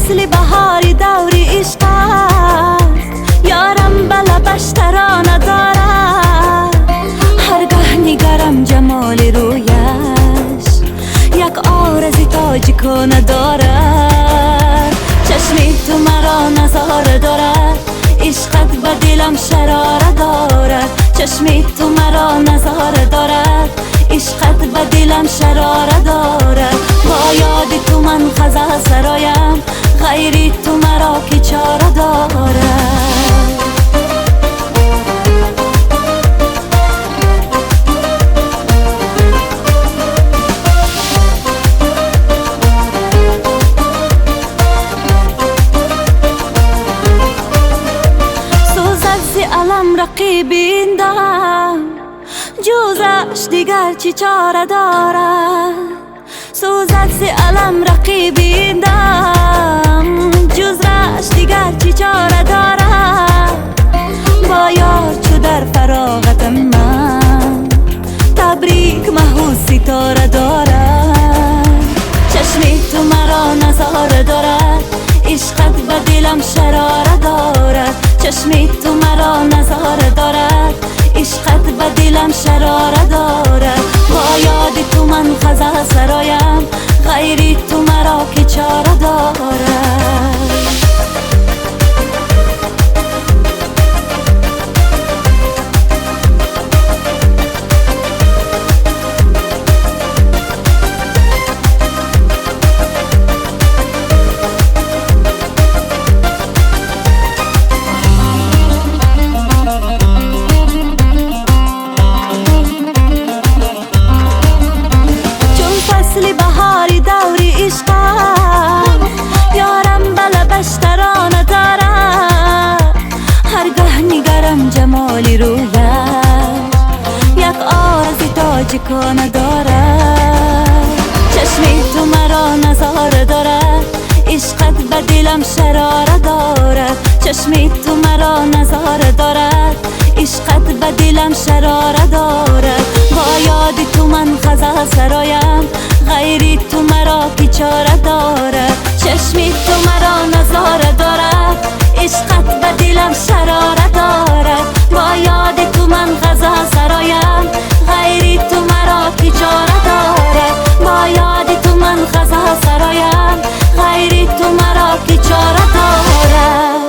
فصل بهاری دوری عشق است، یارم به لبش ترانه دارد. هرگاه نگرم جمال رویش، یک آرزی تاج کنه دارد. چشمی تو مرا نظاره دارد، عشقت به دلم شراره دارد. چشمی تو مرا نظاره دارد، عشقت به دلم شراره دارد. با یاد تو من خزه سرایم، غیری تو مرا که چاره دارد. سوزد ز علم رقیبین دم، جوزش دیگر چی چاره دارد. سوزد ز علم رقیبین دم، جوزش دیگر چی چاره دارد. با یار چو در فراغت من، تبریک مهو ستاره دارد. چشمی تو مرا نظاره دارد، عشقت به دلم شراره دارد. چشمی تو مرا نظاره دارد، عشقت به دلم شراره دارد. با یاد تو من خزه سرایم، غیری تو مرا که چاره دارد. فصل بهاری دوری عشق است، یارم به لبش ترانه دارد. هرگاه نگرم جمال رویش، یک آرزی تاج کنه دارد. چشمی تو مرا نظاره دارد، عشقت به دلم شراره دارد. چشمی تو مرا نظاره دارد، عشقت به دلم شراره دارد. با یاد تو من خزه سرایم، غیری تو مرا که چاره دارد. چشمی تو مرا نظاره دارد، عشقت به دلم شراره دارد. با یاد تو من خزه سرایم، غیری تو مرا که چاره دارد. با یاد تو من خزه سرایم، غیری تو مرا که چاره دارد.